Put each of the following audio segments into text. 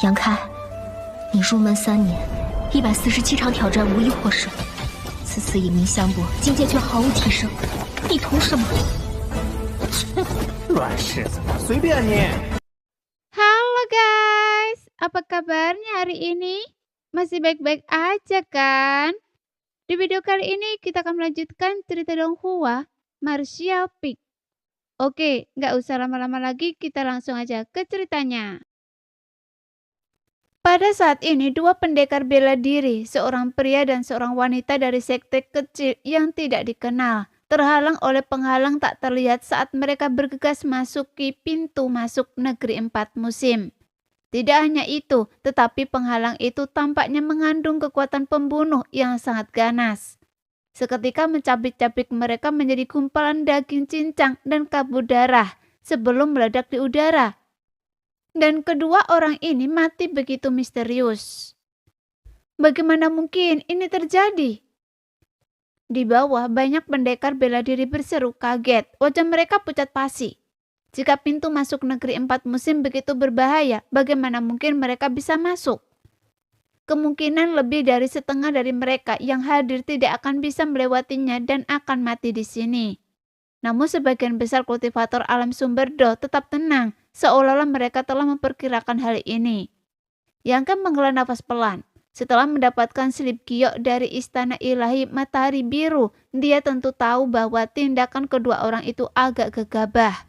杨开，你入门3年，147场挑战无一获胜，此次以名相搏，境界却毫无提升，你图什么？乱柿子，随便你。Halo guys, apa kabarnya hari ini? Masih baik-baik aja kan? Di video kali ini kita akan melanjutkan cerita Donghua, Martial Peak. Oke, nggak usah lama-lama lagi, kita langsung aja ke ceritanya. Pada saat ini, dua pendekar bela diri, seorang pria dan seorang wanita dari sekte kecil yang tidak dikenal, terhalang oleh penghalang tak terlihat saat mereka bergegas masuki pintu masuk negeri 4 musim. Tidak hanya itu, tetapi penghalang itu tampaknya mengandung kekuatan pembunuh yang sangat ganas. Seketika mencabik-cabik mereka menjadi gumpalan daging cincang dan kabut darah sebelum meledak di udara. Dan kedua orang ini mati begitu misterius. Bagaimana mungkin ini terjadi? Di bawah banyak pendekar bela diri berseru kaget, wajah mereka pucat pasi. Jika pintu masuk negeri 4 musim begitu berbahaya, bagaimana mungkin mereka bisa masuk? Kemungkinan lebih dari setengah dari mereka yang hadir tidak akan bisa melewatinya dan akan mati di sini. Namun sebagian besar kultivator alam sumber Do tetap tenang, seolah-olah mereka telah memperkirakan hal ini. Yangke menghela nafas pelan. Setelah mendapatkan slip giok dari istana ilahi matahari biru, dia tentu tahu bahwa tindakan kedua orang itu agak gegabah.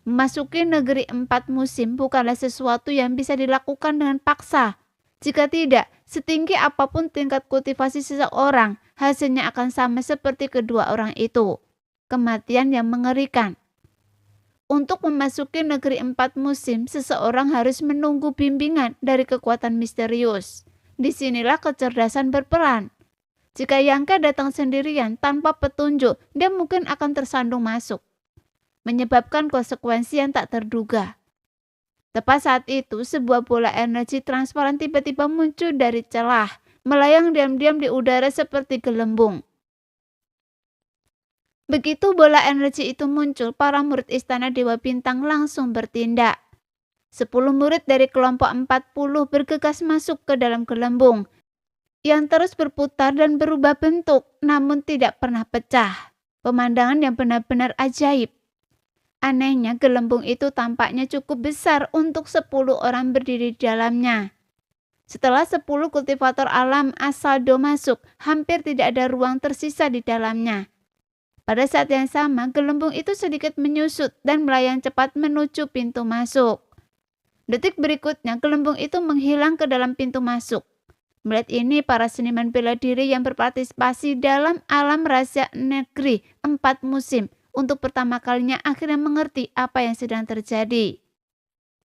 Memasuki negeri 4 musim bukanlah sesuatu yang bisa dilakukan dengan paksa. Jika tidak, setinggi apapun tingkat kultivasi seseorang, hasilnya akan sama seperti kedua orang itu. Kematian yang mengerikan. Untuk memasuki negeri 4 musim, seseorang harus menunggu bimbingan dari kekuatan misterius. Disinilah kecerdasan berperan. Jika Yangke datang sendirian tanpa petunjuk, dia mungkin akan tersandung masuk, menyebabkan konsekuensi yang tak terduga. Tepat saat itu, sebuah bola energi transparan tiba-tiba muncul dari celah, melayang diam-diam di udara seperti gelembung. Begitu bola energi itu muncul, para murid Istana Dewa Bintang langsung bertindak. 10 murid dari kelompok 40 bergegas masuk ke dalam gelembung, yang terus berputar dan berubah bentuk, namun tidak pernah pecah. Pemandangan yang benar-benar ajaib. Anehnya, gelembung itu tampaknya cukup besar untuk 10 orang berdiri di dalamnya. Setelah 10 kultivator alam asal Do masuk, hampir tidak ada ruang tersisa di dalamnya. Pada saat yang sama, gelembung itu sedikit menyusut dan melayang cepat menuju pintu masuk. Detik berikutnya, gelembung itu menghilang ke dalam pintu masuk. Melihat ini, para seniman bela diri yang berpartisipasi dalam alam rahasia negeri 4 musim untuk pertama kalinya akhirnya mengerti apa yang sedang terjadi.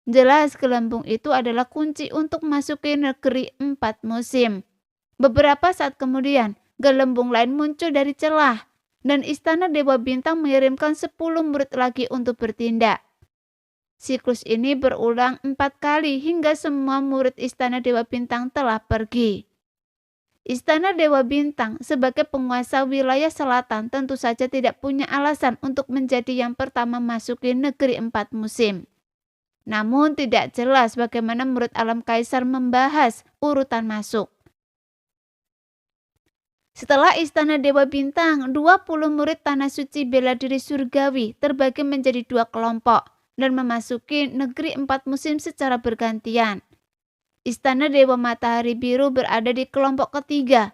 Jelas, gelembung itu adalah kunci untuk masuki negeri 4 musim. Beberapa saat kemudian, gelembung lain muncul dari celah. Dan Istana Dewa Bintang mengirimkan 10 murid lagi untuk bertindak. Siklus ini berulang 4 kali hingga semua murid Istana Dewa Bintang telah pergi. Istana Dewa Bintang sebagai penguasa wilayah selatan tentu saja tidak punya alasan untuk menjadi yang pertama masuki negeri 4 musim. Namun tidak jelas bagaimana murid alam kaisar membahas urutan masuk. Setelah Istana Dewa Bintang, 20 murid Tanah Suci Bela Diri Surgawi terbagi menjadi 2 kelompok dan memasuki negeri 4 musim secara bergantian. Istana Dewa Matahari Biru berada di kelompok ketiga.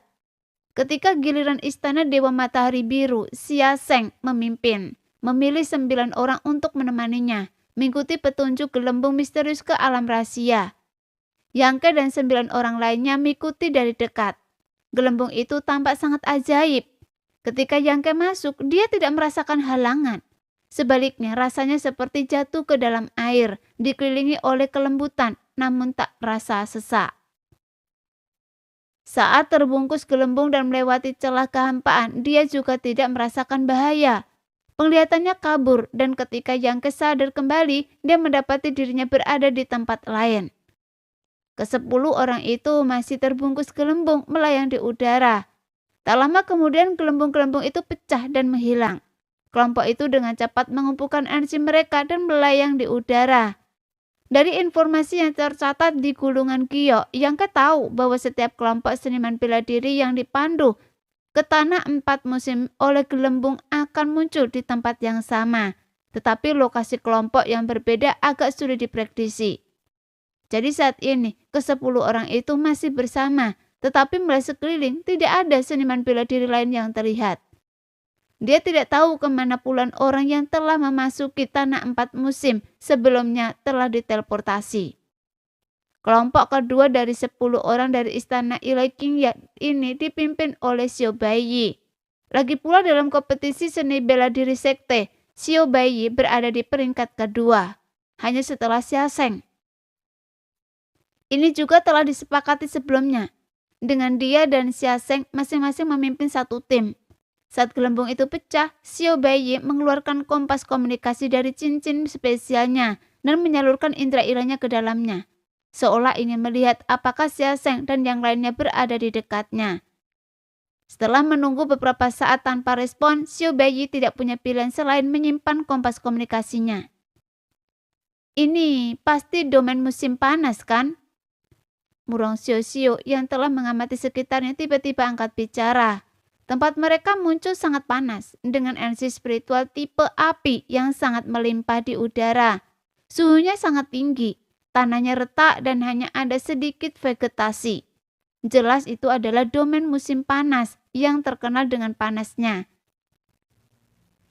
Ketika giliran Istana Dewa Matahari Biru, Xia Sheng memimpin, memilih 9 orang untuk menemaninya, mengikuti petunjuk gelembung misterius ke alam rahasia. Yangke dan 9 orang lainnya mengikuti dari dekat. Gelembung itu tampak sangat ajaib. Ketika Yangke masuk, dia tidak merasakan halangan. Sebaliknya, rasanya seperti jatuh ke dalam air, dikelilingi oleh kelembutan, namun tak rasa sesak. Saat terbungkus gelembung dan melewati celah kehampaan, dia juga tidak merasakan bahaya. Penglihatannya kabur, dan ketika Yangke sadar kembali, dia mendapati dirinya berada di tempat lain. Ke-10 orang itu masih terbungkus gelembung melayang di udara. Tak lama kemudian gelembung-gelembung itu pecah dan menghilang. Kelompok itu dengan cepat mengumpulkan energi mereka dan melayang di udara. Dari informasi yang tercatat di gulungan Gyo, Yangke tahu bahwa setiap kelompok seniman bela diri yang dipandu ke tanah 4 musim oleh gelembung akan muncul di tempat yang sama. Tetapi lokasi kelompok yang berbeda agak sulit diprediksi. Jadi saat ini, ke-10 orang itu masih bersama, tetapi melihat sekeliling tidak ada seniman bela diri lain yang terlihat. Dia tidak tahu kemana puluhan orang yang telah memasuki tanah 4 musim sebelumnya telah diteleportasi. Kelompok kedua dari 10 orang dari istana Ilai Qingya ini dipimpin oleh Xiao Baiyi. Lagi pula dalam kompetisi seni bela diri sekte, Xiao Baiyi berada di peringkat kedua, hanya setelah Xia Sheng. Ini juga telah disepakati sebelumnya, dengan dia dan Xia Sheng masing-masing memimpin satu tim. Saat gelembung itu pecah, Xiao Baiyi mengeluarkan kompas komunikasi dari cincin spesialnya dan menyalurkan indera ilahnya ke dalamnya, seolah ingin melihat apakah Xia Sheng dan yang lainnya berada di dekatnya. Setelah menunggu beberapa saat tanpa respon, Xiao Baiyi tidak punya pilihan selain menyimpan kompas komunikasinya. Ini pasti domain musim panas, kan? Murong Xiao yang telah mengamati sekitarnya tiba-tiba angkat bicara. Tempat mereka muncul sangat panas, dengan energi spiritual tipe api yang sangat melimpah di udara. Suhunya sangat tinggi, tanahnya retak dan hanya ada sedikit vegetasi. Jelas itu adalah domain musim panas yang terkenal dengan panasnya.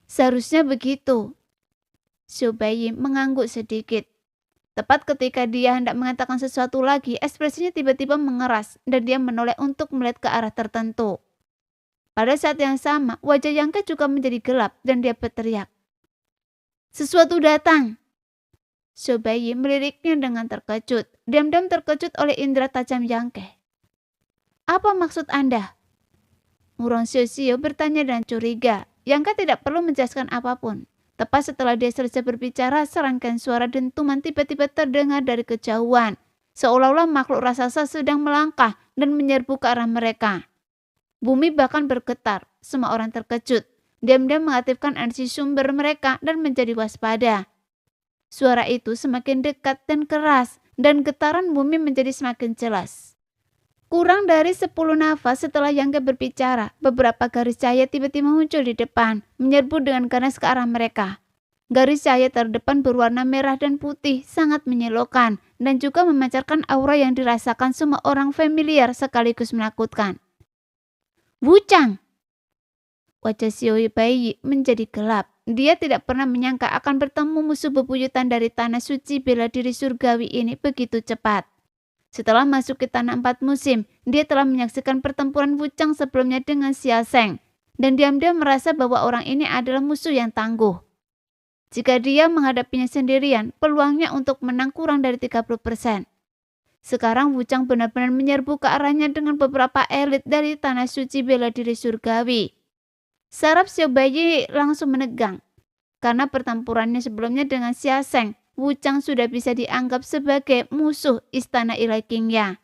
Seharusnya begitu. Xiao Baiyi mengangguk sedikit. Tepat ketika dia hendak mengatakan sesuatu lagi, ekspresinya tiba-tiba mengeras dan dia menoleh untuk melihat ke arah tertentu. Pada saat yang sama, wajah Yangke juga menjadi gelap dan dia berteriak. Sesuatu datang. Xiao Baiyi meliriknya dengan terkejut, diam-diam terkejut oleh indera tajam Yangke. Apa maksud Anda? Murong Xiao bertanya dengan curiga. Yangke tidak perlu menjelaskan apapun. Tepat setelah dia selesai berbicara, serangkaian suara dentuman tiba-tiba terdengar dari kejauhan, seolah-olah makhluk raksasa sedang melangkah dan menyerbu ke arah mereka. Bumi bahkan bergetar, semua orang terkejut. Diam-diam mengaktifkan energi sumber mereka dan menjadi waspada. Suara itu semakin dekat dan keras, dan getaran bumi menjadi semakin jelas. Kurang dari 10 nafas setelah Yangke berbicara, beberapa garis cahaya tiba-tiba muncul di depan, menyerbu dengan ganas ke arah mereka. Garis cahaya terdepan berwarna merah dan putih, sangat menyilaukan, dan juga memancarkan aura yang dirasakan semua orang familiar sekaligus menakutkan. Wuchang! Wajah Xiao Baiyi menjadi gelap. Dia tidak pernah menyangka akan bertemu musuh bebuyutan dari tanah suci bela diri surgawi ini begitu cepat. Setelah masuk ke tanah 4 musim, dia telah menyaksikan pertempuran Wuchang sebelumnya dengan Xia Sheng, dan diam-diam merasa bahwa orang ini adalah musuh yang tangguh. Jika dia menghadapinya sendirian, peluangnya untuk menang kurang dari 30%. Sekarang Wuchang benar-benar menyerbu ke arahnya dengan beberapa elit dari tanah suci bela diri surgawi. Saraf Xiao Baiyi langsung menegang. Karena pertempurannya sebelumnya dengan Xia Sheng, Wuchang sudah bisa dianggap sebagai musuh istana Ilai Qingya.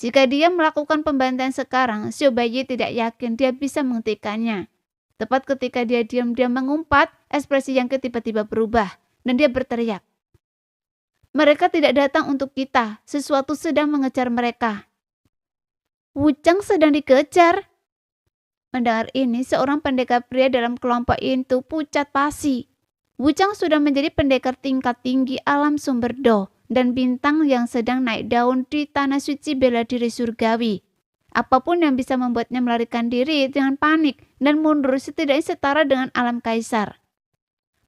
Jika dia melakukan pembantaian sekarang, Xiao Baiyi tidak yakin dia bisa menghentikannya. Tepat ketika dia diam-diam mengumpat, ekspresi yang tiba-tiba berubah dan dia berteriak. Mereka tidak datang untuk kita, sesuatu sedang mengejar mereka. Wuchang sedang dikejar. Mendengar ini, seorang pendekar pria dalam kelompok itu pucat pasi. Wuchang sudah menjadi pendekar tingkat tinggi alam sumber Do dan bintang yang sedang naik daun di tanah suci bela diri surgawi. Apapun yang bisa membuatnya melarikan diri dengan panik dan mundur setidaknya setara dengan alam kaisar.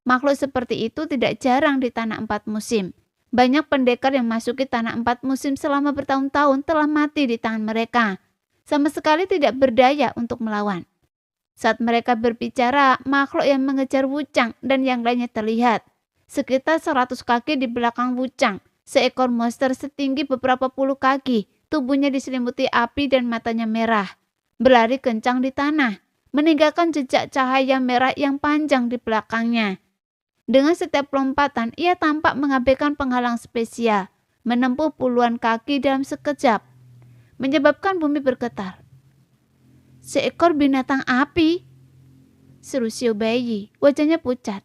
Makhluk seperti itu tidak jarang di tanah 4 musim. Banyak pendekar yang masuki tanah 4 musim selama bertahun-tahun telah mati di tangan mereka. Sama sekali tidak berdaya untuk melawan. Saat mereka berbicara, makhluk yang mengejar Wuchang dan yang lainnya terlihat. Sekitar 100 kaki di belakang Wuchang, seekor monster setinggi beberapa puluh kaki, tubuhnya diselimuti api dan matanya merah. Berlari kencang di tanah, meninggalkan jejak cahaya merah yang panjang di belakangnya. Dengan setiap lompatan, ia tampak mengabaikan penghalang spesial, menempuh puluhan kaki dalam sekejap, menyebabkan bumi bergetar. Seekor binatang api, seru Xiao Baiyi, wajahnya pucat.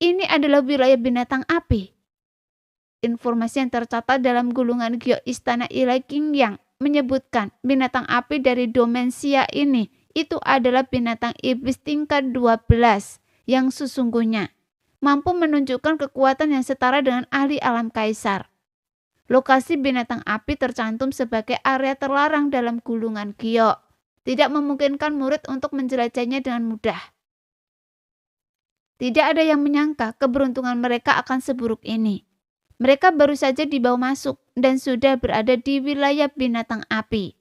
Ini adalah wilayah binatang api. informasi yang tercatat dalam gulungan Gyo Istana Ilai Qingyang menyebutkan binatang api dari domain Xia ini itu adalah binatang iblis tingkat 12 yang sesungguhnya mampu menunjukkan kekuatan yang setara dengan ahli alam kaisar. Lokasi binatang api tercantum sebagai area terlarang dalam gulungan Gyo. Tidak memungkinkan murid untuk menjelajahnya dengan mudah. Tidak ada yang menyangka keberuntungan mereka akan seburuk ini. Mereka baru saja dibawa masuk dan sudah berada di wilayah binatang api.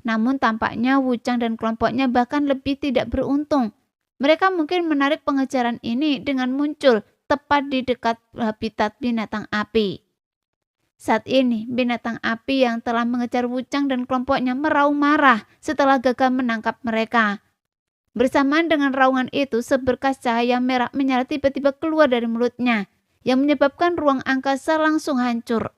Namun tampaknya Wuchang dan kelompoknya bahkan lebih tidak beruntung. Mereka mungkin menarik pengejaran ini dengan muncul tepat di dekat habitat binatang api. Saat ini, binatang api yang telah mengejar Wuchang dan kelompoknya meraung marah setelah gagal menangkap mereka. Bersamaan dengan raungan itu, seberkas cahaya merah menyala tiba-tiba keluar dari mulutnya, yang menyebabkan ruang angkasa langsung hancur.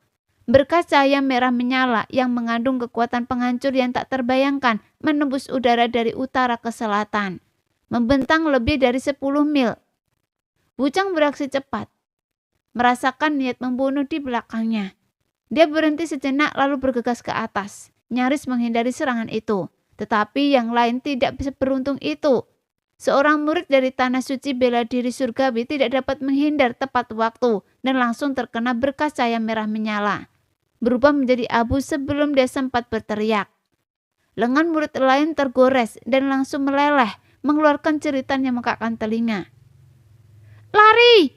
Berkas cahaya merah menyala yang mengandung kekuatan penghancur yang tak terbayangkan menembus udara dari utara ke selatan, membentang lebih dari 10 mil. Wuchang beraksi cepat, merasakan niat membunuh di belakangnya. Dia berhenti sejenak lalu bergegas ke atas, nyaris menghindari serangan itu. Tetapi yang lain tidak bisa beruntung itu. Seorang murid dari Tanah Suci Bela Diri Surgawi tidak dapat menghindar tepat waktu dan langsung terkena berkas cahaya merah menyala, berubah menjadi abu sebelum dia sempat berteriak. Lengan murid lain tergores dan langsung meleleh, mengeluarkan jeritan yang memekakkan telinga. "Lari!"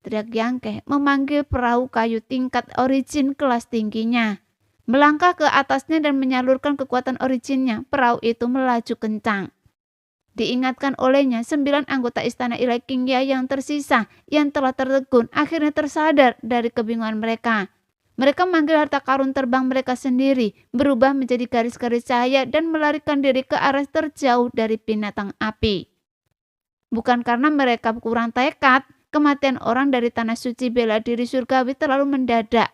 teriak Yangke memanggil perahu kayu tingkat origin kelas tingginya. Melangkah ke atasnya dan menyalurkan kekuatan originnya, perahu itu melaju kencang. Diingatkan olehnya, 9 anggota Istana Ilai Qingyang yang tersisa yang telah tertegun akhirnya tersadar dari kebingungan mereka. Mereka memanggil harta karun terbang mereka sendiri, berubah menjadi garis-garis cahaya dan melarikan diri ke arah terjauh dari binatang api. Bukan karena mereka kurang tekad, kematian orang dari Tanah Suci Bela Diri Surgawi terlalu mendadak.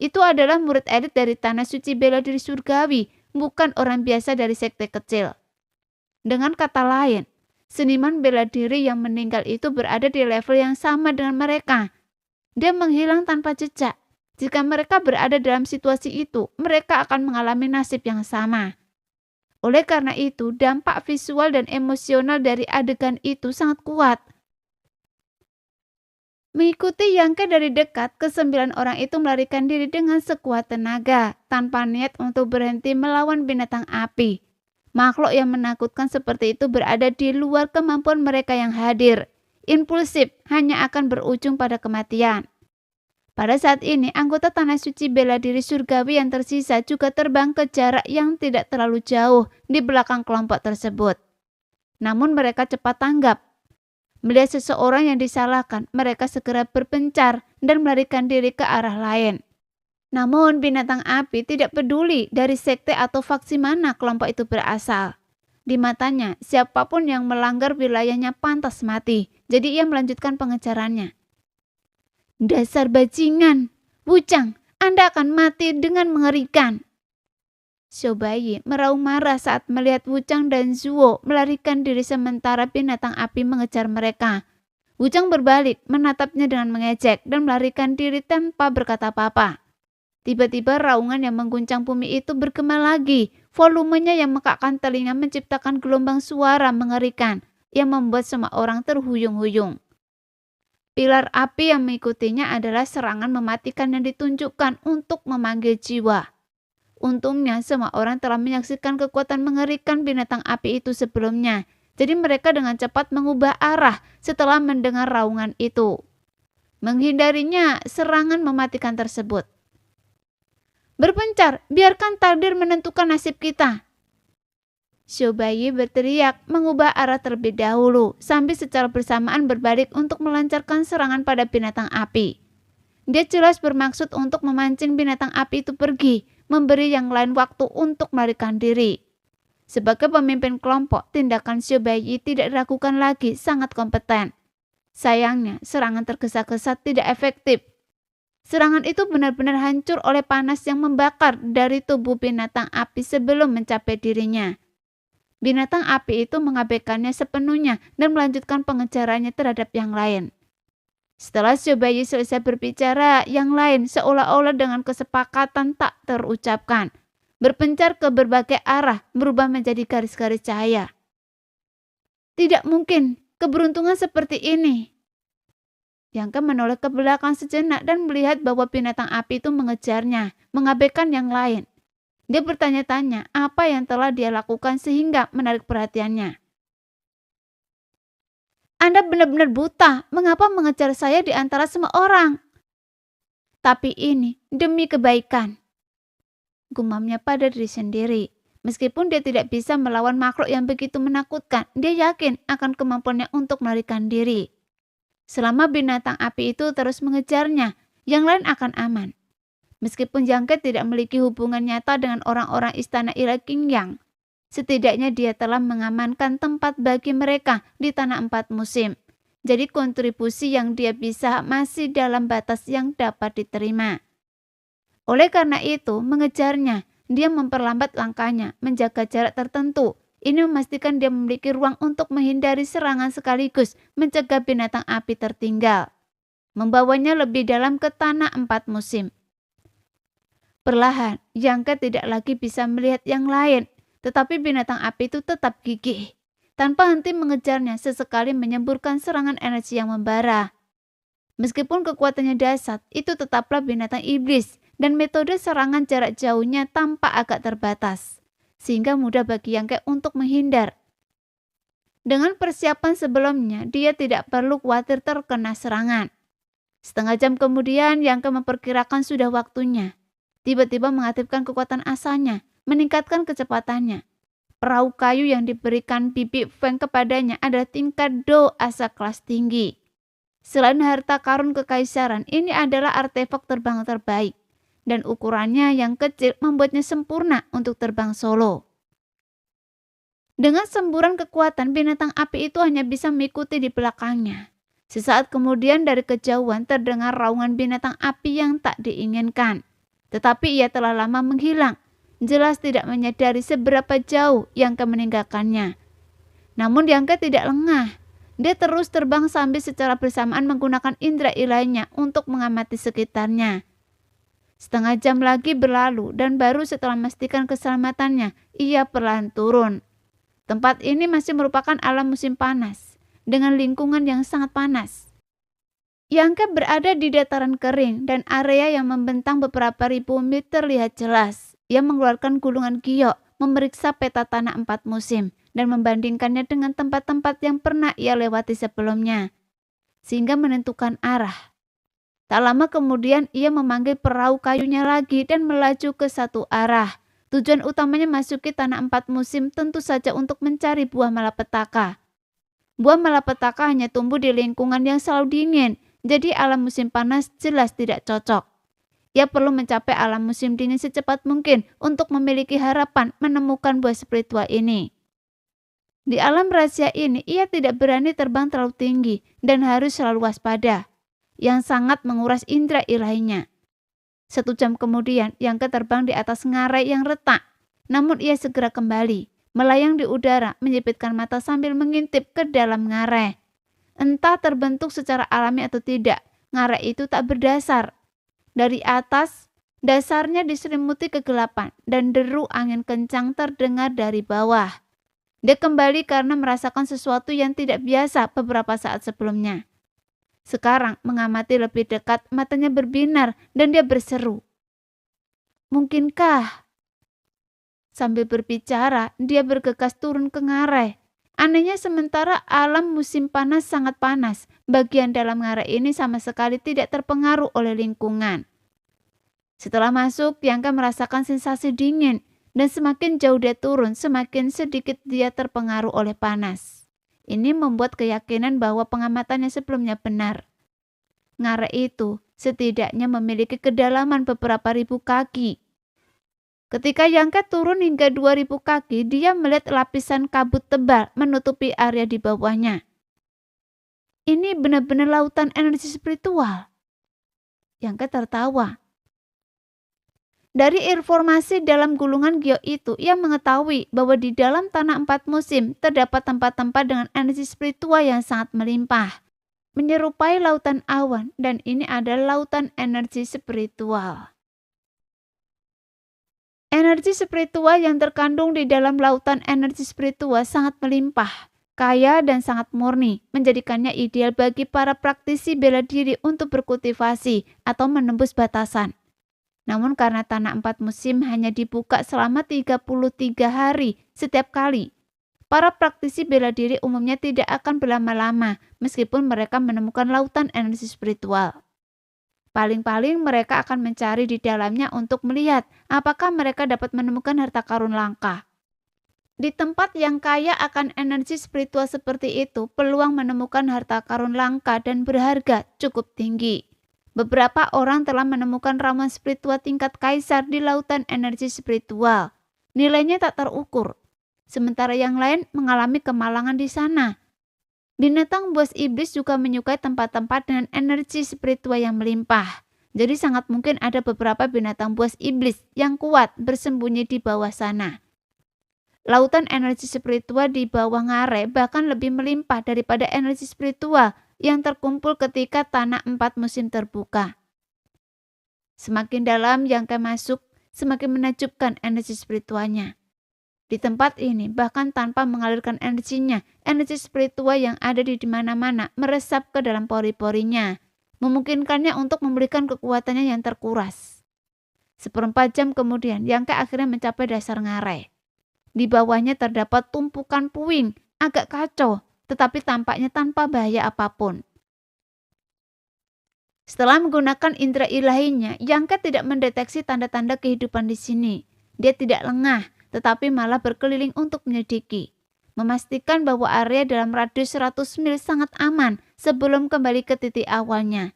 Itu adalah murid elit dari Tanah Suci Bela Diri Surgawi, bukan orang biasa dari sekte kecil. Dengan kata lain, seniman bela diri yang meninggal itu berada di level yang sama dengan mereka. Dia menghilang tanpa jejak. Jika mereka berada dalam situasi itu, mereka akan mengalami nasib yang sama. Oleh karena itu, dampak visual dan emosional dari adegan itu sangat kuat. Mengikuti Yangke dari dekat, ke-9 orang itu melarikan diri dengan sekuat tenaga, tanpa niat untuk berhenti melawan binatang api. Makhluk yang menakutkan seperti itu berada di luar kemampuan mereka yang hadir. Impulsif hanya akan berujung pada kematian. Pada saat ini, anggota Tanah Suci Bela Diri Surgawi yang tersisa juga terbang ke jarak yang tidak terlalu jauh di belakang kelompok tersebut. Namun mereka cepat tanggap. Melihat seseorang yang disalahkan, mereka segera berpencar dan melarikan diri ke arah lain. Namun binatang api tidak peduli dari sekte atau faksi mana kelompok itu berasal. Di matanya, siapapun yang melanggar wilayahnya pantas mati, jadi ia melanjutkan pengejarannya. "Dasar bajingan, Wuchang, Anda akan mati dengan mengerikan." Xiaobai meraung marah saat melihat Wuchang dan Zuo melarikan diri sementara binatang api mengejar mereka. Wuchang berbalik, menatapnya dengan mengejek dan melarikan diri tanpa berkata apa-apa. Tiba-tiba raungan yang mengguncang bumi itu bergema lagi. Volumenya yang mekakkan telinga menciptakan gelombang suara mengerikan yang membuat semua orang terhuyung-huyung. Pilar api yang mengikutinya adalah serangan mematikan yang ditunjukkan untuk memanggil jiwa. Untungnya semua orang telah menyaksikan kekuatan mengerikan binatang api itu sebelumnya. Jadi mereka dengan cepat mengubah arah setelah mendengar raungan itu. Menghindarinya serangan mematikan tersebut. "Berpencar, biarkan takdir menentukan nasib kita." Xiaobai berteriak mengubah arah terlebih dahulu sambil secara bersamaan berbalik untuk melancarkan serangan pada binatang api. Dia jelas bermaksud untuk memancing binatang api itu pergi, memberi yang lain waktu untuk melarikan diri. Sebagai pemimpin kelompok, tindakan Xiaobai tidak diragukan lagi, sangat kompeten. Sayangnya, serangan tergesa-gesa tidak efektif. Serangan itu benar-benar hancur oleh panas yang membakar dari tubuh binatang api sebelum mencapai dirinya. Binatang api itu mengabaikannya sepenuhnya dan melanjutkan pengejarannya terhadap yang lain. Setelah Xiaobai selesai berbicara, yang lain seolah-olah dengan kesepakatan tak terucapkan, berpencar ke berbagai arah, berubah menjadi garis-garis cahaya. Tidak mungkin, keberuntungan seperti ini. Yang menoleh ke belakang sejenak dan melihat bahwa binatang api itu mengejarnya, mengabaikan yang lain. Dia bertanya-tanya apa yang telah dia lakukan sehingga menarik perhatiannya. Anda benar-benar buta, mengapa mengejar saya di antara semua orang? Tapi ini demi kebaikan, gumamnya pada diri sendiri. Meskipun dia tidak bisa melawan makhluk yang begitu menakutkan, dia yakin akan kemampuannya untuk melarikan diri. Selama binatang api itu terus mengejarnya, yang lain akan aman. Meskipun Yang Ke tidak memiliki hubungan nyata dengan orang-orang istana Ila Qingyang, setidaknya dia telah mengamankan tempat bagi mereka di tanah 4 musim. Jadi kontribusi yang dia bisa masih dalam batas yang dapat diterima. Oleh karena itu, mengejarnya, dia memperlambat langkahnya, menjaga jarak tertentu. Ini memastikan dia memiliki ruang untuk menghindari serangan sekaligus mencegah binatang api tertinggal. Membawanya lebih dalam ke tanah 4 musim. Perlahan, Yang Ke tidak lagi bisa melihat yang lain, tetapi binatang api itu tetap gigih. Tanpa henti mengejarnya, sesekali menyemburkan serangan energi yang membara. Meskipun kekuatannya dahsyat, itu tetaplah binatang iblis dan metode serangan jarak jauhnya tampak agak terbatas, sehingga mudah bagi Yang Ke untuk menghindar. Dengan persiapan sebelumnya, dia tidak perlu khawatir terkena serangan. Setengah jam kemudian, Yang Ke memperkirakan sudah waktunya. Tiba-tiba mengaktifkan kekuatan asalnya, meningkatkan kecepatannya. Perahu kayu yang diberikan Bibi Feng kepadanya adalah tingkat Do asa kelas tinggi. Selain harta karun kekaisaran, ini adalah artefak terbang terbaik. Dan ukurannya yang kecil membuatnya sempurna untuk terbang solo. Dengan semburan kekuatan, binatang api itu hanya bisa mengikuti di belakangnya. Sesaat kemudian dari kejauhan terdengar raungan binatang api yang tak diinginkan. Tetapi ia telah lama menghilang, jelas tidak menyadari seberapa jauh Yang Ke meninggalkannya. Namun Yang Ke tidak lengah. Dia terus terbang sambil secara bersamaan menggunakan indera ilahnya untuk mengamati sekitarnya. Setengah jam lagi berlalu dan baru setelah memastikan keselamatannya, ia perlahan turun. Tempat ini masih merupakan alam musim panas, dengan lingkungan yang sangat panas. Yang Ke berada di dataran kering dan area yang membentang beberapa ribu mil terlihat jelas. Ia mengeluarkan gulungan giok, memeriksa peta tanah 4 musim, dan membandingkannya dengan tempat-tempat yang pernah ia lewati sebelumnya, sehingga menentukan arah. Tak lama kemudian ia memanggil perahu kayunya lagi dan melaju ke satu arah. Tujuan utamanya masuki tanah 4 musim tentu saja untuk mencari buah malapetaka. Buah malapetaka hanya tumbuh di lingkungan yang selalu dingin, jadi alam musim panas jelas tidak cocok. Ia perlu mencapai alam musim dingin secepat mungkin untuk memiliki harapan menemukan buah spiritual ini. Di alam rahasia ini, ia tidak berani terbang terlalu tinggi dan harus selalu waspada, yang sangat menguras indera ilahinya. 1 jam kemudian, Yang Ke terbang di atas ngarai yang retak, namun ia segera kembali, melayang di udara, menyipitkan mata sambil mengintip ke dalam ngarai. Entah terbentuk secara alami atau tidak, ngarai itu tak berdasar. Dari atas, dasarnya diselimuti kegelapan dan deru angin kencang terdengar dari bawah. Dia kembali karena merasakan sesuatu yang tidak biasa beberapa saat sebelumnya. Sekarang mengamati lebih dekat, matanya berbinar dan dia berseru, "Mungkinkah?" Sambil berbicara, dia bergegas turun ke ngarai. Anehnya sementara alam musim panas sangat panas, bagian dalam ngarai ini sama sekali tidak terpengaruh oleh lingkungan. Setelah masuk, Yang Ke merasakan sensasi dingin, dan semakin jauh dia turun, semakin sedikit dia terpengaruh oleh panas. Ini membuat keyakinan bahwa pengamatannya sebelumnya benar. Ngarai itu setidaknya memiliki kedalaman beberapa ribu kaki. Ketika Yang Ke turun hingga 2000 kaki, dia melihat lapisan kabut tebal menutupi area di bawahnya. Ini benar-benar lautan energi spiritual. Yang Ke tertawa. Dari informasi dalam gulungan giok itu, ia mengetahui bahwa di dalam tanah 4 musim terdapat tempat-tempat dengan energi spiritual yang sangat melimpah. menyerupai lautan awan, dan ini adalah lautan energi spiritual. Energi spiritual yang terkandung di dalam lautan energi spiritual sangat melimpah, kaya dan sangat murni, menjadikannya ideal bagi para praktisi bela diri untuk berkultivasi atau menembus batasan. Namun karena tanah 4 musim hanya dibuka selama 33 hari setiap kali, para praktisi bela diri umumnya tidak akan berlama-lama meskipun mereka menemukan lautan energi spiritual. Paling-paling mereka akan mencari di dalamnya untuk melihat apakah mereka dapat menemukan harta karun langka. Di tempat yang kaya akan energi spiritual seperti itu, peluang menemukan harta karun langka dan berharga cukup tinggi. Beberapa orang telah menemukan ramuan spiritual tingkat kaisar di lautan energi spiritual. Nilainya tak terukur. Sementara yang lain mengalami kemalangan di sana. Binatang buas iblis juga menyukai tempat-tempat dengan energi spiritual yang melimpah. Jadi sangat mungkin ada beberapa binatang buas iblis yang kuat bersembunyi di bawah sana. Lautan energi spiritual di bawah Ngare bahkan lebih melimpah daripada energi spiritual yang terkumpul ketika tanah 4 musim terbuka. Semakin dalam Yangke masuk, semakin menakjubkan energi spiritualnya. Di tempat ini, bahkan tanpa mengalirkan energinya, energi spiritual yang ada di mana-mana meresap ke dalam pori-porinya, memungkinkannya untuk memulihkan kekuatannya yang terkuras. 1/4 jam kemudian, Yangke akhirnya mencapai dasar Ngare. Di bawahnya terdapat tumpukan puing, agak kacau, tetapi tampaknya tanpa bahaya apapun. Setelah menggunakan indera ilahinya, Yangke tidak mendeteksi tanda-tanda kehidupan di sini. Dia tidak lengah, tetapi malah berkeliling untuk menyelidiki, memastikan bahwa area dalam radius 100 mil sangat aman sebelum kembali ke titik awalnya.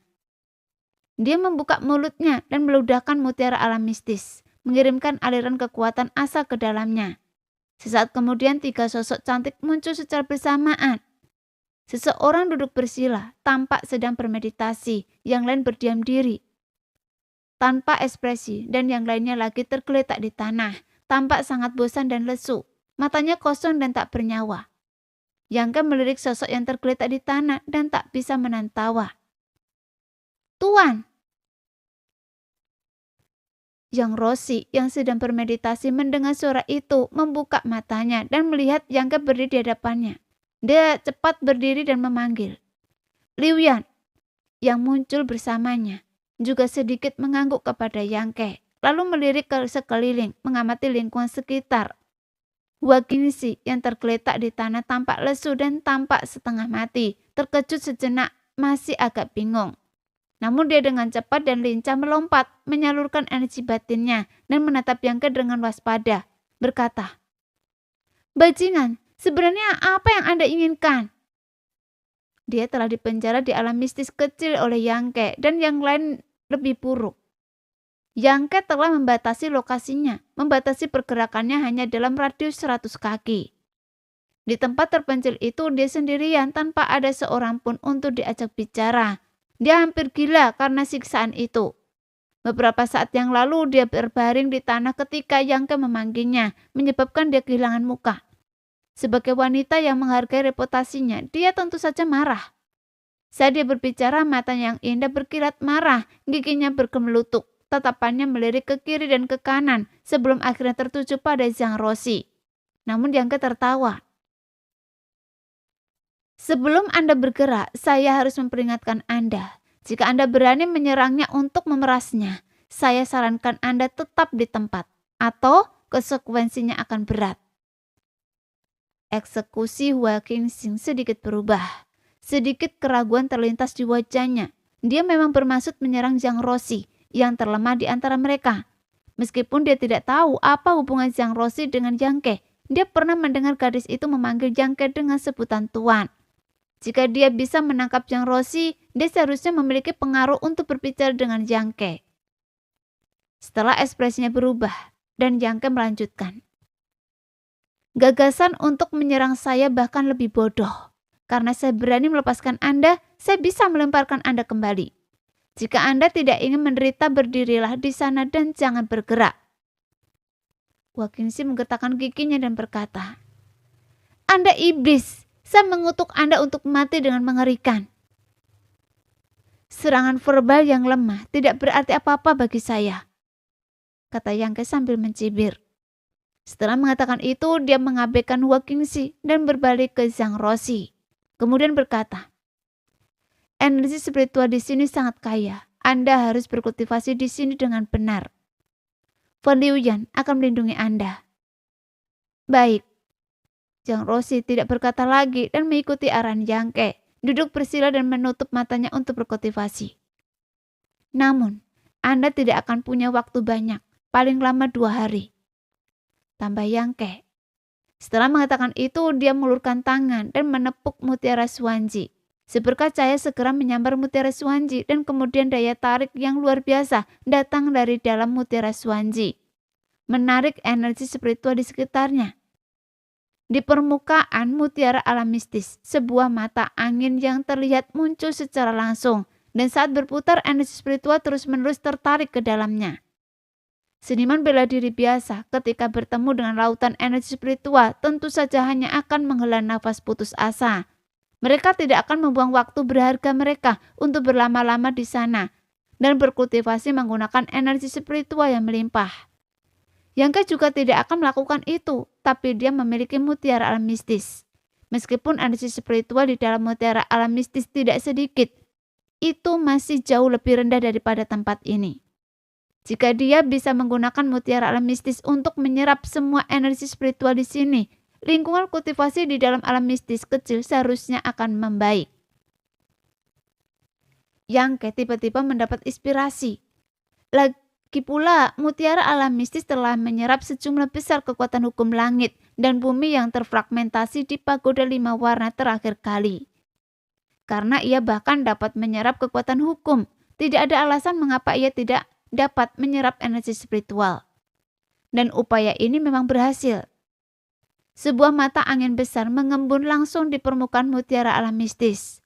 Dia membuka mulutnya dan meludahkan mutiara alam mistis, mengirimkan aliran kekuatan asa ke dalamnya. Sesaat kemudian 3 sosok cantik muncul secara bersamaan. Seseorang duduk bersila, tampak sedang bermeditasi, yang lain berdiam diri, tanpa ekspresi, dan yang lainnya lagi tergeletak di tanah. Tampak sangat bosan dan lesu, matanya kosong dan tak bernyawa. Yangke melirik sosok yang tergeletak di tanah dan tak bisa menahan tawa. "Tuan!" Yang Roshi yang sedang bermeditasi mendengar suara itu membuka matanya dan melihat Yangke berdiri di hadapannya. Dia cepat berdiri dan memanggil. Liu Yan yang muncul bersamanya juga sedikit mengangguk kepada Yangke. Lalu melirik ke sekeliling, mengamati lingkungan sekitar. Hua Qingxi yang tergeletak di tanah tampak lesu dan tampak setengah mati. Terkejut sejenak, masih agak bingung. Namun dia dengan cepat dan lincah melompat, menyalurkan energi batinnya dan menatap Yangke dengan waspada, berkata, "Bajingan, sebenarnya apa yang Anda inginkan?" Dia telah dipenjara di alam mistis kecil oleh Yangke dan yang lain lebih buruk. Yangke telah membatasi lokasinya, membatasi pergerakannya hanya dalam radius 100 kaki. Di tempat terpencil itu dia sendirian tanpa ada seorang pun untuk diajak bicara. Dia hampir gila karena siksaan itu. Beberapa saat yang lalu dia berbaring di tanah ketika Yangke memanggilnya, menyebabkan dia kehilangan muka. Sebagai wanita yang menghargai reputasinya, dia tentu saja marah. Saat dia berbicara, matanya yang indah berkilat marah, giginya bergemelutuk. Tatapannya melirik ke kiri dan ke kanan sebelum akhirnya tertuju pada Zhang Roshi. Namun Yangke tertawa. "Sebelum Anda bergerak, saya harus memperingatkan Anda. Jika Anda berani menyerangnya untuk memerasnya, saya sarankan Anda tetap di tempat, atau konsekuensinya akan berat." Eksekusi Hua Qingxi sedikit berubah. Sedikit keraguan terlintas di wajahnya. Dia memang bermaksud menyerang Zhang Roshi yang terlemah di antara mereka. Meskipun dia tidak tahu apa hubungan Zhang Roshi dengan Yangke, dia pernah mendengar gadis itu memanggil Yangke dengan sebutan tuan. Jika dia bisa menangkap Zhang Roshi, dia seharusnya memiliki pengaruh untuk berbicara dengan Yangke. Setelah ekspresinya berubah, dan Yangke melanjutkan, "Gagasan untuk menyerang saya bahkan lebih bodoh. Karena saya berani melepaskan Anda, saya bisa melemparkan Anda kembali. Jika Anda tidak ingin menderita, berdirilah di sana dan jangan bergerak." Hua Qingxi menggetakkan giginya dan berkata, "Anda iblis, saya mengutuk Anda untuk mati dengan mengerikan." Serangan verbal yang lemah tidak berarti apa-apa bagi saya, kata Yang Ke sambil mencibir. Setelah mengatakan itu, dia mengabaikan Hua Qingxi dan berbalik ke Zhang Roxi. Kemudian berkata, energi spiritual di sini sangat kaya. Anda harus berkultivasi di sini dengan benar. Fan Liuyan akan melindungi Anda. Baik. Zhang Roxi tidak berkata lagi dan mengikuti arahan Yang Ke, duduk bersila dan menutup matanya untuk berkultivasi. Namun, Anda tidak akan punya waktu banyak, paling lama 2 hari. Tambah Yang Ke. Setelah mengatakan itu, dia mengulurkan tangan dan menepuk Mutiara Xuanji. Seberkas cahaya segera menyambar Mutiara Xuanji dan kemudian daya tarik yang luar biasa datang dari dalam Mutiara Xuanji, menarik energi spiritual di sekitarnya. Di permukaan Mutiara Alam Mistis, sebuah mata angin yang terlihat muncul secara langsung, dan saat berputar energi spiritual terus-menerus tertarik ke dalamnya. Seniman bela diri biasa ketika bertemu dengan lautan energi spiritual tentu saja hanya akan menghela nafas putus asa. Mereka tidak akan membuang waktu berharga mereka untuk berlama-lama di sana dan berkultivasi menggunakan energi spiritual yang melimpah. Yang Ke juga tidak akan melakukan itu, tapi dia memiliki mutiara alam mistis. Meskipun energi spiritual di dalam mutiara alam mistis tidak sedikit, itu masih jauh lebih rendah daripada tempat ini. Jika dia bisa menggunakan mutiara alam mistis untuk menyerap semua energi spiritual di sini, lingkungan kultivasi di dalam alam mistis kecil seharusnya akan membaik. Yang Ke tiba-tiba mendapat inspirasi. Lagi pula, mutiara alam mistis telah menyerap sejumlah besar kekuatan hukum langit dan bumi yang terfragmentasi di pagoda 5 warna terakhir kali. Karena ia bahkan dapat menyerap kekuatan hukum, tidak ada alasan mengapa ia tidak dapat menyerap energi spiritual. Dan upaya ini memang berhasil. Sebuah mata angin besar mengembun langsung di permukaan mutiara alam mistis.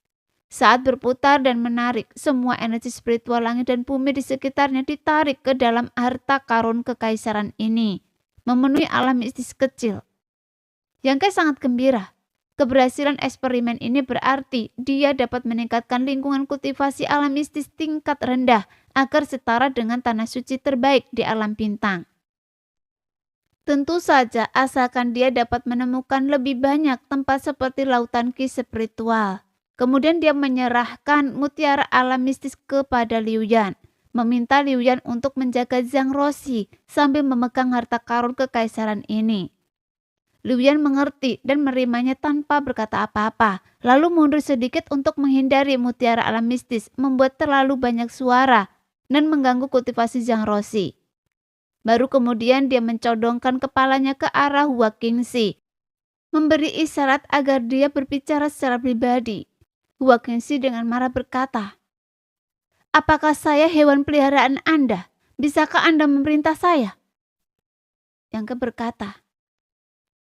Saat berputar dan menarik, semua energi spiritual langit dan bumi di sekitarnya ditarik ke dalam harta karun kekaisaran ini, memenuhi alam mistis kecil. Yang Ke sangat gembira. Keberhasilan eksperimen ini berarti dia dapat meningkatkan lingkungan kultivasi alam mistis tingkat rendah agar setara dengan tanah suci terbaik di alam bintang. Tentu saja asalkan dia dapat menemukan lebih banyak tempat seperti lautan ki spiritual. Kemudian dia menyerahkan mutiara alam mistis kepada Liuyan, meminta Liuyan untuk menjaga Zhang Roxi sambil memegang harta karun kekaisaran ini. Liuyan mengerti dan menerimanya tanpa berkata apa-apa, lalu mundur sedikit untuk menghindari mutiara alam mistis membuat terlalu banyak suara dan mengganggu kultivasi Zhang Roxi. Baru kemudian dia mencodongkan kepalanya ke arah Hua Qingxi, memberi isyarat agar dia berbicara secara pribadi. Hua Qingxi dengan marah berkata, "Apakah saya hewan peliharaan Anda? Bisakah Anda memerintah saya?" Yang Ke berkata,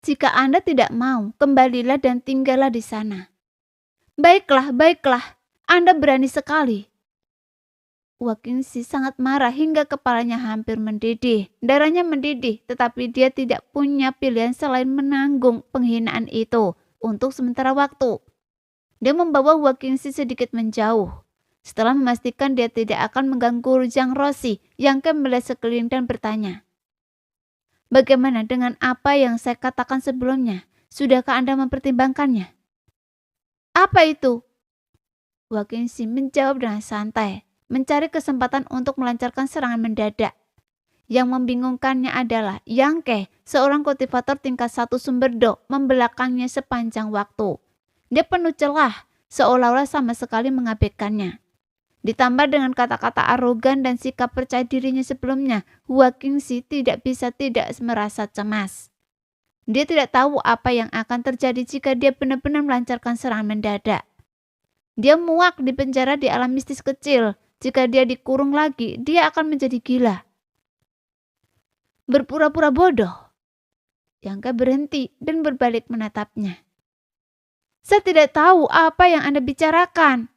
"Jika Anda tidak mau, kembalilah dan tinggallah di sana." Baiklah, baiklah. Anda berani sekali." Hua Qingxi sangat marah hingga kepalanya hampir mendidih. Darahnya mendidih, tetapi dia tidak punya pilihan selain menanggung penghinaan itu untuk sementara waktu. Dia membawa Hua Qingxi sedikit menjauh. Setelah memastikan dia tidak akan mengganggu Zhang Roxi, Yang Ke melihat sekeliling dan bertanya, "Bagaimana dengan apa yang saya katakan sebelumnya? Sudahkah Anda mempertimbangkannya?" "Apa itu?" Hua Qingxi menjawab dengan santai, mencari kesempatan untuk melancarkan serangan mendadak. Yang membingungkannya adalah Yang Ke, seorang kultivator tingkat 1 sumberdo, membelakangnya sepanjang waktu. Dia penuh celah, seolah-olah sama sekali mengabaikannya. Ditambah dengan kata-kata arogan dan sikap percaya dirinya sebelumnya, Hua Qingxi tidak bisa tidak merasa cemas. Dia tidak tahu apa yang akan terjadi jika dia benar-benar melancarkan serangan mendadak. Dia muak di penjara di alam mistis kecil. Jika dia dikurung lagi, dia akan menjadi gila. Berpura-pura bodoh. Yang Ke berhenti dan berbalik menatapnya. "Saya tidak tahu apa yang Anda bicarakan,"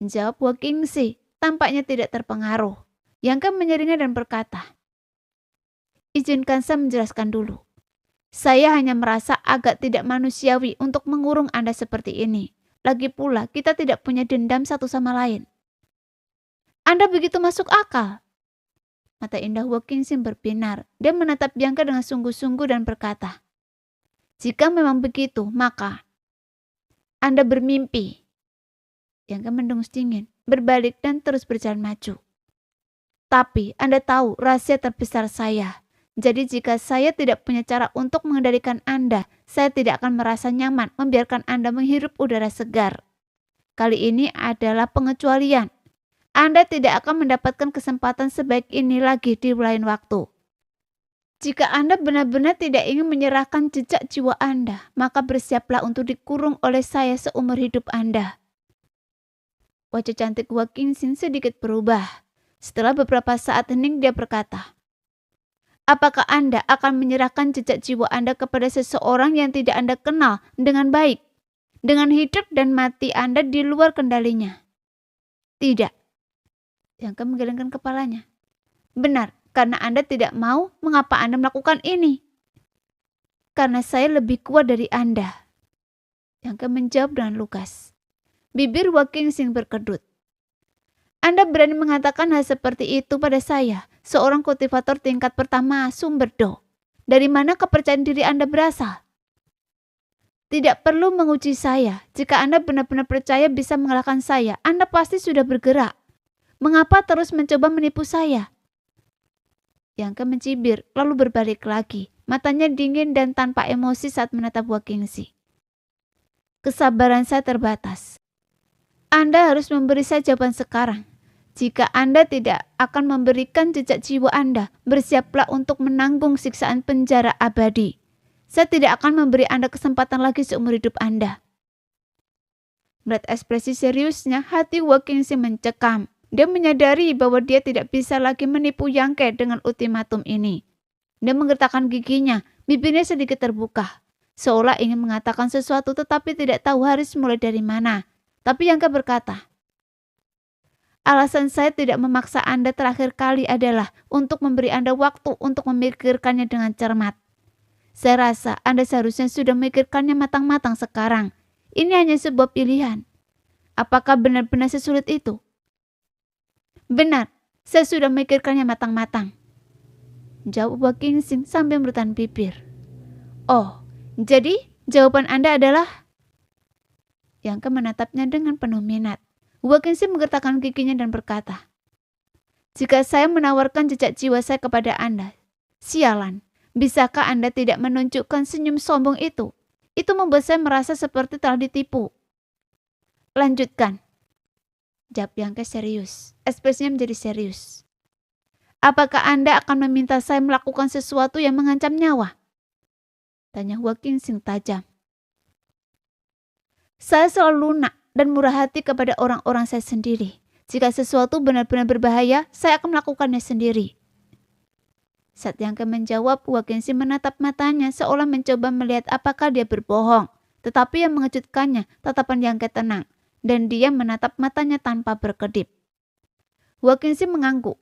jawab Hua Qingxi, tampaknya tidak terpengaruh. Yang Ke menyeringai dan berkata, "Izinkan saya menjelaskan dulu. Saya hanya merasa agak tidak manusiawi untuk mengurung Anda seperti ini. Lagi pula, kita tidak punya dendam satu sama lain. Anda begitu masuk akal. Mata indah Wilkinson berbinar. Dia menatap Bianca dengan sungguh-sungguh dan berkata, jika memang begitu, maka Anda bermimpi. Bianca mendengus dingin, berbalik dan terus berjalan maju. Tapi Anda tahu rahasia terbesar saya. Jadi jika saya tidak punya cara untuk mengendalikan Anda, saya tidak akan merasa nyaman membiarkan Anda menghirup udara segar. Kali ini adalah pengecualian. Anda tidak akan mendapatkan kesempatan sebaik ini lagi di lain waktu. Jika Anda benar-benar tidak ingin menyerahkan jejak jiwa Anda, maka bersiaplah untuk dikurung oleh saya seumur hidup Anda. Wajah cantik Wilkinson sedikit berubah. Setelah beberapa saat hening, dia berkata, apakah Anda akan menyerahkan jejak jiwa Anda kepada seseorang yang tidak Anda kenal dengan baik, dengan hidup dan mati Anda di luar kendalinya? Tidak. Bianca menggelengkan kepalanya. Benar, karena Anda tidak mau, mengapa Anda melakukan ini? Karena saya lebih kuat dari Anda. Bianca menjawab dengan lugas. Bibir Wilkinson berkedut. Anda berani mengatakan hal seperti itu pada saya, seorang kultivator tingkat pertama Sumberdo. Dari mana kepercayaan diri Anda berasal? Tidak perlu menguji saya. Jika Anda benar-benar percaya bisa mengalahkan saya, Anda pasti sudah bergerak. Mengapa terus mencoba menipu saya? Bianca mencibir, lalu berbalik lagi. Matanya dingin dan tanpa emosi saat menatap Wilkinson. Kesabaran saya terbatas. Anda harus memberi saya jawaban sekarang. Jika Anda tidak akan memberikan jejak jiwa Anda, bersiaplah untuk menanggung siksaan penjara abadi. Saya tidak akan memberi Anda kesempatan lagi seumur hidup Anda. Melihat ekspresi seriusnya, hati Wilkinson mencekam. Dia menyadari bahwa dia tidak bisa lagi menipu Bianca dengan ultimatum ini. Dia menggertakkan giginya, bibirnya sedikit terbuka. Seolah ingin mengatakan sesuatu tetapi tidak tahu harus mulai dari mana. Tapi Bianca berkata, alasan saya tidak memaksa Anda terakhir kali adalah untuk memberi Anda waktu untuk memikirkannya dengan cermat. Saya rasa Anda seharusnya sudah memikirkannya matang-matang sekarang. Ini hanya sebuah pilihan. Apakah benar-benar sesulit itu? Benar, saya sudah memikirkannya matang-matang. Jawab Wilkinson sambil merutan bibir. Oh, jadi jawaban Anda adalah? Bianca menatapnya dengan penuh minat. Wilkinson menggertakkan giginya dan berkata, jika saya menawarkan jejak jiwa saya kepada Anda, sialan, bisakah Anda tidak menunjukkan senyum sombong itu? Itu membuat saya merasa seperti telah ditipu. Lanjutkan. Jawab Bianca serius. Ekspresinya menjadi serius. Apakah Anda akan meminta saya melakukan sesuatu yang mengancam nyawa? Tanya Wilkinson tajam. Saya selalu lunak dan murah hati kepada orang-orang saya sendiri. Jika sesuatu benar-benar berbahaya, saya akan melakukannya sendiri. Saat Bianca menjawab, Wilkinson menatap matanya seolah mencoba melihat apakah dia berbohong. Tetapi yang mengejutkannya, tatapan Bianca tenang. Dan dia menatap matanya tanpa berkedip. Wilkinson mengangguk.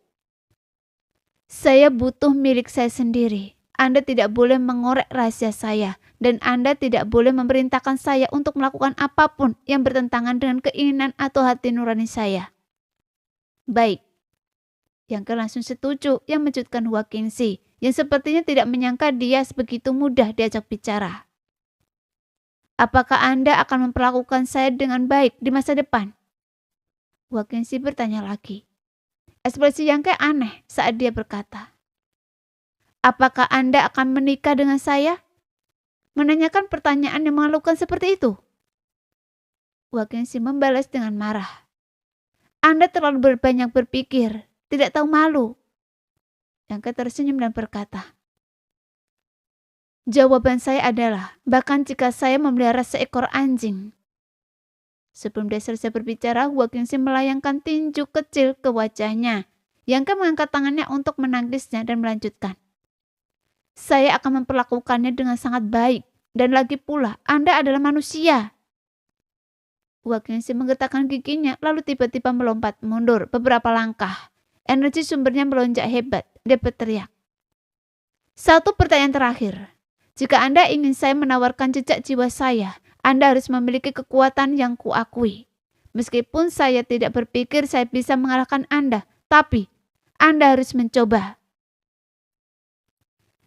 Saya butuh milik saya sendiri. Anda tidak boleh mengorek rahasia saya. Dan Anda tidak boleh memerintahkan saya untuk melakukan apapun yang bertentangan dengan keinginan atau hati nurani saya. Baik. Bianca langsung setuju, yang mengejutkan Wilkinson, yang sepertinya tidak menyangka dia sebegitu mudah diajak bicara. Apakah Anda akan memperlakukan saya dengan baik di masa depan? Wilkinson bertanya lagi. Ekspresi Bianca aneh saat dia berkata, apakah Anda akan menikah dengan saya? Menanyakan pertanyaan yang memalukan seperti itu. Wilkinson membalas dengan marah. Anda terlalu banyak berpikir, tidak tahu malu. Bianca tersenyum dan berkata, jawaban saya adalah, bahkan jika saya memelihara seekor anjing. Sebelum dia selesai berbicara, Wilkinson melayangkan tinju kecil ke wajahnya. Bianca mengangkat tangannya untuk menangisnya dan melanjutkan. Saya akan memperlakukannya dengan sangat baik. Dan lagi pula, Anda adalah manusia. Wilkinson menggetarkan giginya, lalu tiba-tiba melompat mundur beberapa langkah. Energi sumbernya melonjak hebat. Dia berteriak. Satu pertanyaan terakhir. Jika Anda ingin saya menawarkan jejak jiwa saya, Anda harus memiliki kekuatan yang kuakui. Meskipun saya tidak berpikir saya bisa mengalahkan Anda, tapi Anda harus mencoba.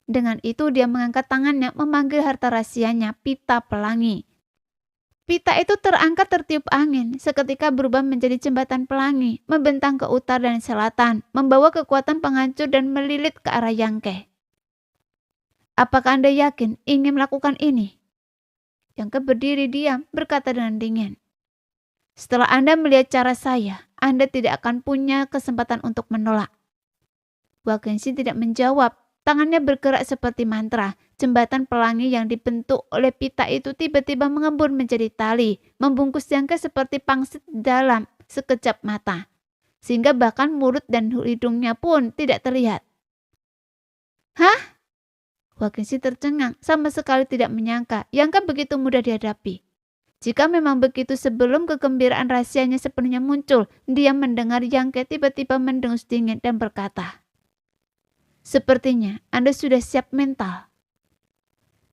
Dengan itu dia mengangkat tangannya memanggil harta rahasianya, pita pelangi. Pita itu terangkat tertiup angin, seketika berubah menjadi jembatan pelangi, membentang ke utara dan selatan, membawa kekuatan penghancur dan melilit ke arah Yangke. Apakah Anda yakin ingin melakukan ini? Yangke berdiri diam, berkata dengan dingin. Setelah Anda melihat cara saya, Anda tidak akan punya kesempatan untuk menolak. Wakenshin tidak menjawab. Tangannya bergerak seperti mantra. Jembatan pelangi yang dibentuk oleh pita itu tiba-tiba mengembun menjadi tali, membungkus Yangke seperti pangsit dalam sekejap mata. Sehingga bahkan mulut dan hidungnya pun tidak terlihat. Hah? Wakenshin tercengang, sama sekali tidak menyangka Yangke begitu mudah dihadapi. Jika memang begitu, sebelum kegembiraan rahasianya sepenuhnya muncul, dia mendengar Yangke tiba-tiba mendengus dingin dan berkata, "Sepertinya Anda sudah siap mental."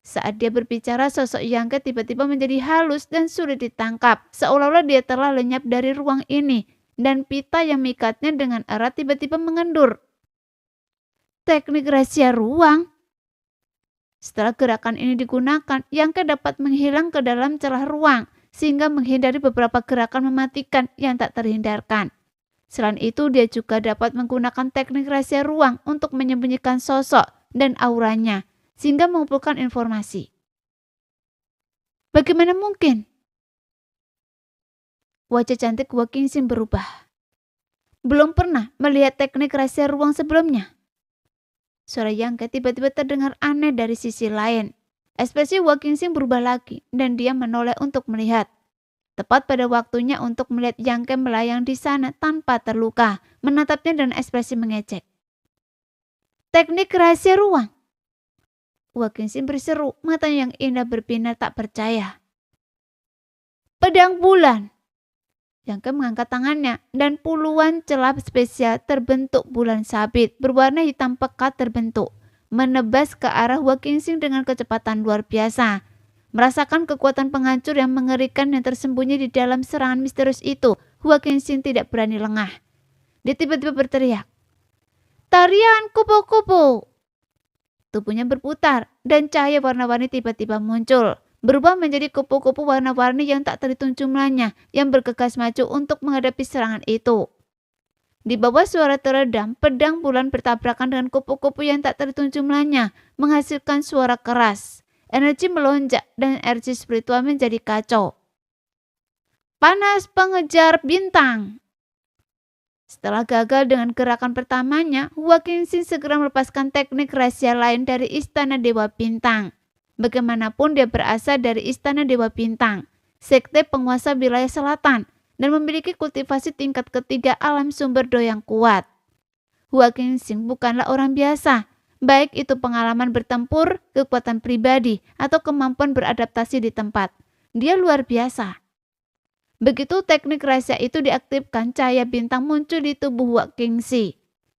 Saat dia berbicara, sosok Yangke tiba-tiba menjadi halus dan sulit ditangkap, seolah-olah dia telah lenyap dari ruang ini, dan pita yang mengikatnya dengan erat tiba-tiba mengendur. Teknik rahasia ruang. Setelah gerakan ini digunakan, Yangke dapat menghilang ke dalam celah ruang, sehingga menghindari beberapa gerakan mematikan yang tak terhindarkan. Selain itu, dia juga dapat menggunakan teknik rahasia ruang untuk menyembunyikan sosok dan auranya, sehingga mengumpulkan informasi. Bagaimana mungkin? Wajah cantik Wakenshin berubah. Belum pernah melihat teknik rahasia ruang sebelumnya. Suara Yangke tiba-tiba terdengar aneh dari sisi lain. Ekspresi Wakenshin berubah lagi dan dia menoleh untuk melihat. Tepat pada waktunya untuk melihat Yangke melayang di sana tanpa terluka, menatapnya dengan ekspresi mengejek. Teknik rahasia ruang. Wakenshin berseru, matanya yang indah berbinar tak percaya. Pedang bulan. Yangke mengangkat tangannya dan puluhan celah spesial terbentuk bulan sabit berwarna hitam pekat terbentuk, menebas ke arah Wakenshin dengan kecepatan luar biasa. Merasakan kekuatan penghancur yang mengerikan yang tersembunyi di dalam serangan misterius itu, Wakenshin tidak berani lengah. Dia tiba-tiba berteriak, "Tarian kupu-kupu!" Tubuhnya berputar dan cahaya warna-warni tiba-tiba muncul, berubah menjadi kupu-kupu warna-warni yang tak terhitung jumlahnya yang bergegas maju untuk menghadapi serangan itu. Di bawah suara teredam, pedang bulan bertabrakan dengan kupu-kupu yang tak terhitung jumlahnya, menghasilkan suara keras. Energi melonjak dan energi spiritual menjadi kacau. Panas pengejar bintang. Setelah gagal dengan gerakan pertamanya, Wakenshin segera melepaskan teknik rahasia lain dari Istana Dewa Bintang. Bagaimanapun dia berasal dari Istana Dewa Bintang, sekte penguasa wilayah selatan, dan memiliki kultivasi tingkat ketiga alam sumber do yang kuat. Wakenshin bukanlah orang biasa, baik itu pengalaman bertempur, kekuatan pribadi, atau kemampuan beradaptasi di tempat. Dia luar biasa. Begitu teknik rahasia itu diaktifkan, cahaya bintang muncul di tubuh Wakenshin.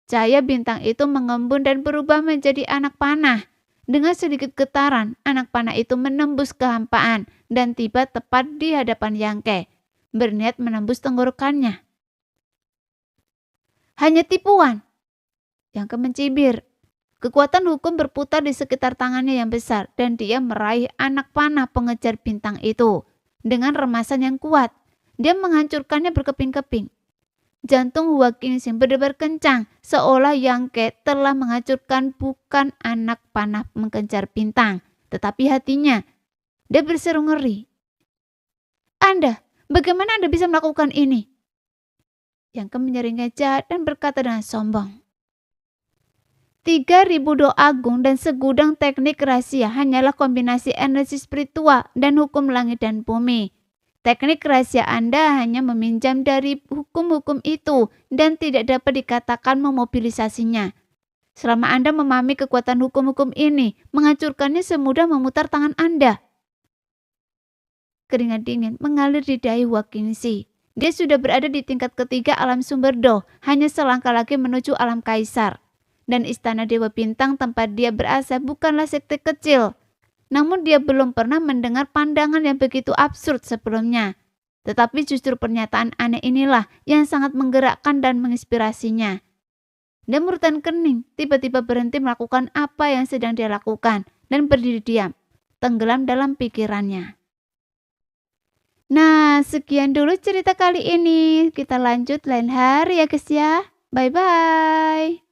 Cahaya bintang itu mengembun dan berubah menjadi anak panah. Dengan sedikit getaran, anak panah itu menembus kehampaan dan tiba tepat di hadapan Yangke, berniat menembus tenggorokannya. Hanya tipuan. Yangke mencibir. Kekuatan hukum berputar di sekitar tangannya yang besar dan dia meraih anak panah pengejar bintang itu. Dengan remasan yang kuat, dia menghancurkannya berkeping-keping. Jantung Wakenshin berdebar kencang, seolah Yangke telah menghancurkan bukan anak panah mengejar bintang, tetapi hatinya. Dia berseru ngeri. "Anda, bagaimana Anda bisa melakukan ini?" Yangke menyeringnya jahat dan berkata dengan sombong. 3.000 doa agung dan segudang teknik rahasia hanyalah kombinasi energi spiritual dan hukum langit dan bumi. Teknik rahasia Anda hanya meminjam dari hukum-hukum itu dan tidak dapat dikatakan memobilisasinya. Selama Anda memahami kekuatan hukum-hukum ini, menghancurkannya semudah memutar tangan Anda. Keringat dingin mengalir di dahi Wakenshin. Dia sudah berada di tingkat ketiga alam sumber do, hanya selangkah lagi menuju alam kaisar. Dan Istana Dewa Bintang tempat dia berasal bukanlah sekte kecil. Namun dia belum pernah mendengar pandangan yang begitu absurd sebelumnya. Tetapi justru pernyataan aneh inilah yang sangat menggerakkan dan menginspirasinya. Demur dan Kening tiba-tiba berhenti melakukan apa yang sedang dia lakukan dan berdiri diam, tenggelam dalam pikirannya. Nah, sekian dulu cerita kali ini. Kita lanjut lain hari ya guys ya. Bye-bye.